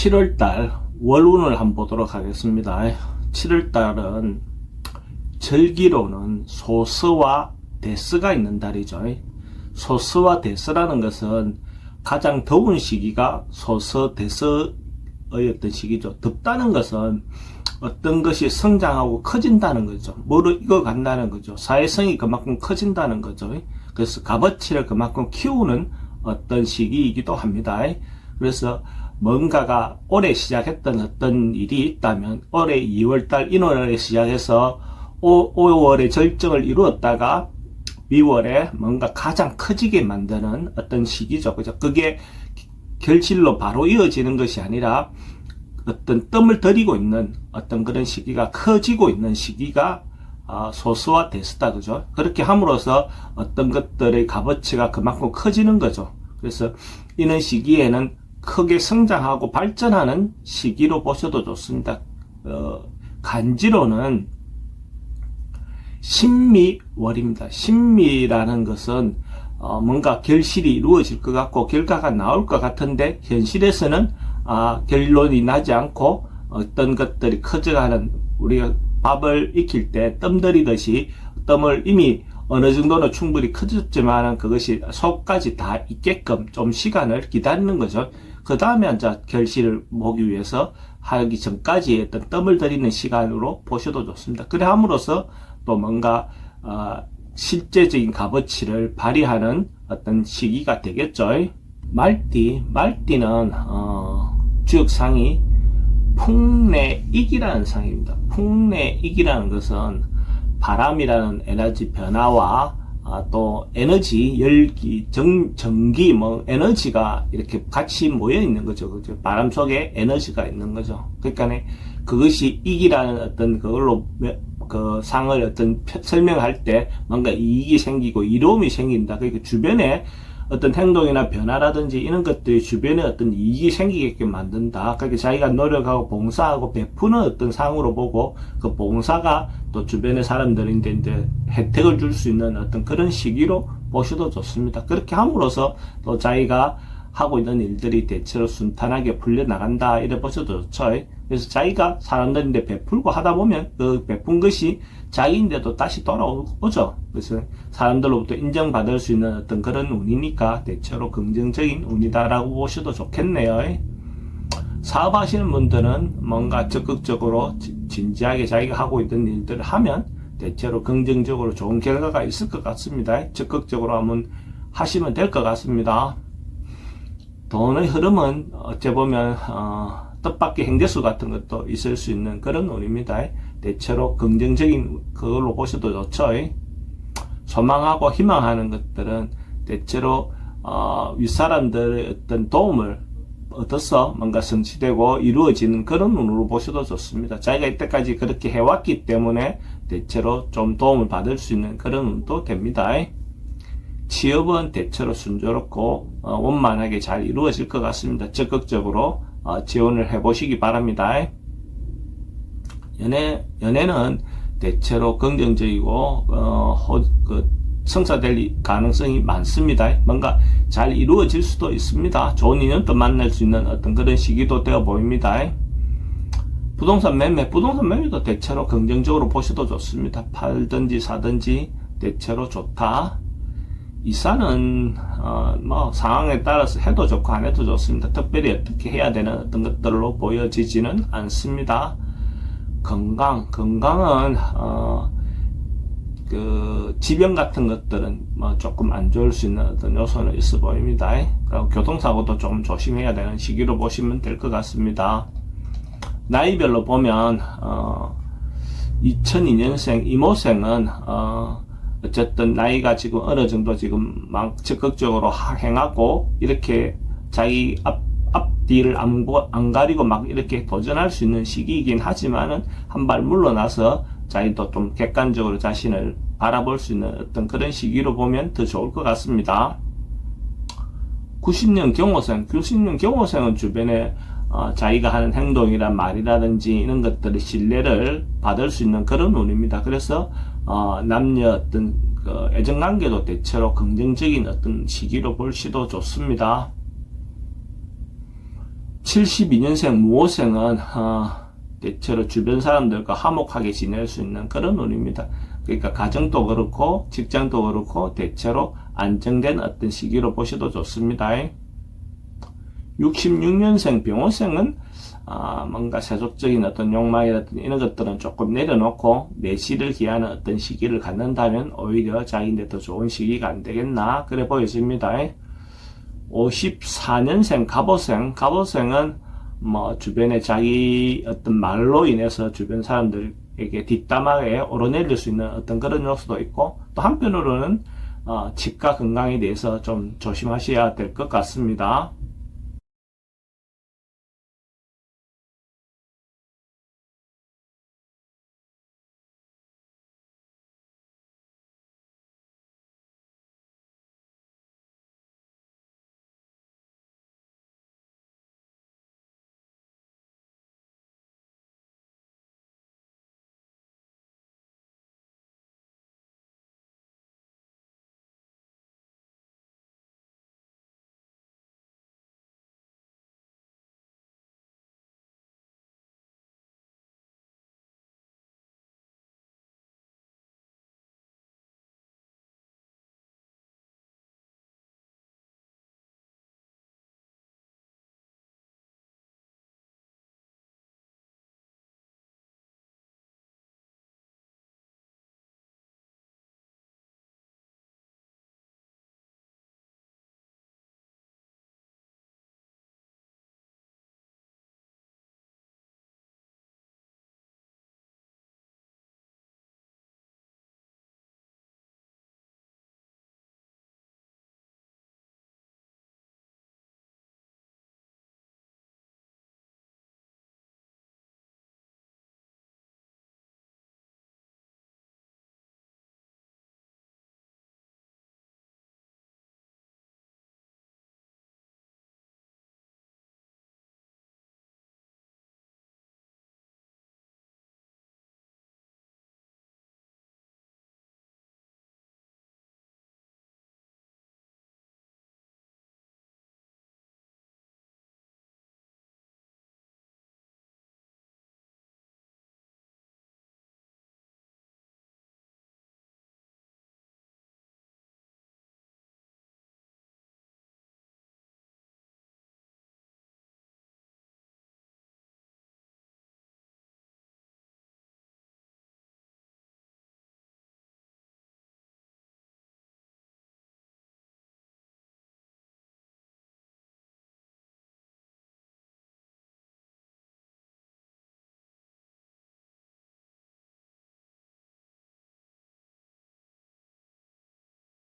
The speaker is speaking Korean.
7월달 월운을 한번 보도록 하겠습니다. 7월달은 절기로는 소스와 대스가 있는 달이죠. 소스와 대스라는 것은 가장 더운 시기가 소스 대스의 어떤 시기죠. 덥다는 것은 어떤 것이 성장하고 커진다는 거죠. 뭐를 익어간다는 거죠. 사회성이 그만큼 커진다는 거죠. 그래서 값어치를 그만큼 키우는 어떤 시기이기도 합니다. 그래서 뭔가가 올해 시작했던 어떤 일이 있다면 올해 2월달 1월에 시작해서 5월에 절정을 이루었다가 2월에 뭔가 가장 커지게 만드는 어떤 시기죠. 그죠? 그게 결실로 바로 이어지는 것이 아니라 어떤 뜸을 들이고 있는 어떤 그런 시기가 커지고 있는 시기가 소스와 대스다. 그죠? 그렇게 함으로써 어떤 것들의 값어치가 그만큼 커지는 거죠. 그래서 이런 시기에는 크게 성장하고 발전하는 시기로 보셔도 좋습니다. 간지로는 신미월입니다. 신미라는 것은 뭔가 결실이 이루어질 것 같고 결과가 나올 것 같은데 현실에서는 결론이 나지 않고 어떤 것들이 커져가는, 우리가 밥을 익힐 때 뜸 들이듯이 뜸을 이미 어느 정도는 충분히 커졌지만 그것이 속까지 다 익게끔 좀 시간을 기다리는 거죠. 그 다음에 이제 결실을 보기 위해서 하기 전까지 어떤 뜸을 들이는 시간으로 보셔도 좋습니다. 그래 함으로써 또 뭔가 실제적인 값어치를 발휘하는 어떤 시기가 되겠죠. 말띠는 주역상이 풍내익이라는 상입니다. 풍내익이라는 것은 바람이라는 에너지 변화와 또 에너지, 열기, 전기, 에너지가 이렇게 같이 모여 있는 거죠. 그죠? 바람 속에 에너지가 있는 거죠. 그러니까 그것이 익이라는 어떤 그걸로 그 상을 어떤 설명할 때 뭔가 이익이 생기고 이로움이 생긴다. 그러니까 주변에 어떤 행동이나 변화라든지 이런 것들이 주변에 어떤 이익이 생기게끔 만든다. 그러니까 자기가 노력하고 봉사하고 베푸는 어떤 상으로 보고 그 봉사가 또 주변의 사람들인데 이제 혜택을 줄 수 있는 어떤 그런 시기로 보셔도 좋습니다. 그렇게 함으로써 또 자기가 하고 있는 일들이 대체로 순탄하게 풀려나간다. 이래 보셔도 좋죠. 그래서 자기가 사람들인데 베풀고 하다 보면 그 베푼 것이 자기인데도 다시 돌아오죠. 그래서 사람들로부터 인정받을 수 있는 어떤 그런 운이니까 대체로 긍정적인 운이다라고 보셔도 좋겠네요. 사업하시는 분들은 뭔가 적극적으로 진지하게 자기가 하고 있던 일들을 하면 대체로 긍정적으로 좋은 결과가 있을 것 같습니다. 적극적으로 한번 하시면 될 것 같습니다. 돈의 흐름은 어째 보면 뜻밖의 행재수 같은 것도 있을 수 있는 그런 운입니다. 대체로 긍정적인 그걸로 보셔도 좋죠. 소망하고 희망하는 것들은 대체로 윗사람들의 어떤 도움을 얻어서 뭔가 성취되고 이루어지는 그런 운으로 보셔도 좋습니다. 자기가 이때까지 그렇게 해왔기 때문에 대체로 좀 도움을 받을 수 있는 그런 운도 됩니다. 취업은 대체로 순조롭고 원만하게 잘 이루어질 것 같습니다. 적극적으로 지원을 해보시기 바랍니다. 연애는 대체로 긍정적이고 성사될 가능성이 많습니다. 뭔가 잘 이루어질 수도 있습니다. 좋은 인연도 만날 수 있는 어떤 그런 시기도 되어 보입니다. 부동산 매매도 대체로 긍정적으로 보셔도 좋습니다. 팔든지 사든지 대체로 좋다. 이사는 상황에 따라서 해도 좋고 안 해도 좋습니다. 특별히 어떻게 해야 되는 어떤 것들로 보여지지는 않습니다. 건강은 그 질병 같은 것들은 조금 안 좋을 수 있는 어떤 요소는 있어 보입니다. 그리고 교통사고도 조금 조심해야 되는 시기로 보시면 될 것 같습니다. 나이별로 보면 2002년생 이모생은 어쨌든 나이가 지금 어느 정도 지금 막 적극적으로 행하고 이렇게 자기 앞뒤를 안 가리고 막 이렇게 도전할 수 있는 시기이긴 하지만은 한 발 물러나서 자기도 좀 객관적으로 자신을 바라볼 수 있는 어떤 그런 시기로 보면 더 좋을 것 같습니다. 90년 경호생은 주변에 자기가 하는 행동이나 말이라든지 이런 것들의 신뢰를 받을 수 있는 그런 운입니다. 그래서 남녀 어떤 애정관계도 대체로 긍정적인 어떤 시기로 볼 수도 좋습니다. 72년생 무호생은 대체로 주변 사람들과 화목하게 지낼 수 있는 그런 운입니다. 그러니까 가정도 그렇고 직장도 그렇고 대체로 안정된 어떤 시기로 보셔도 좋습니다. 66년생 병호생은 뭔가 세속적인 어떤 욕망이라든지 이런 것들은 조금 내려놓고 내실을 기하는 어떤 시기를 갖는다면 오히려 자기인데 더 좋은 시기가 안 되겠나 그래 보여집니다. 54년생 갑오생은 뭐 주변에 자기 어떤 말로 인해서 주변 사람들에게 뒷담화에 오르내릴 수 있는 어떤 그런 요소도 있고 또 한편으로는 치과 건강에 대해서 좀 조심하셔야 될 것 같습니다.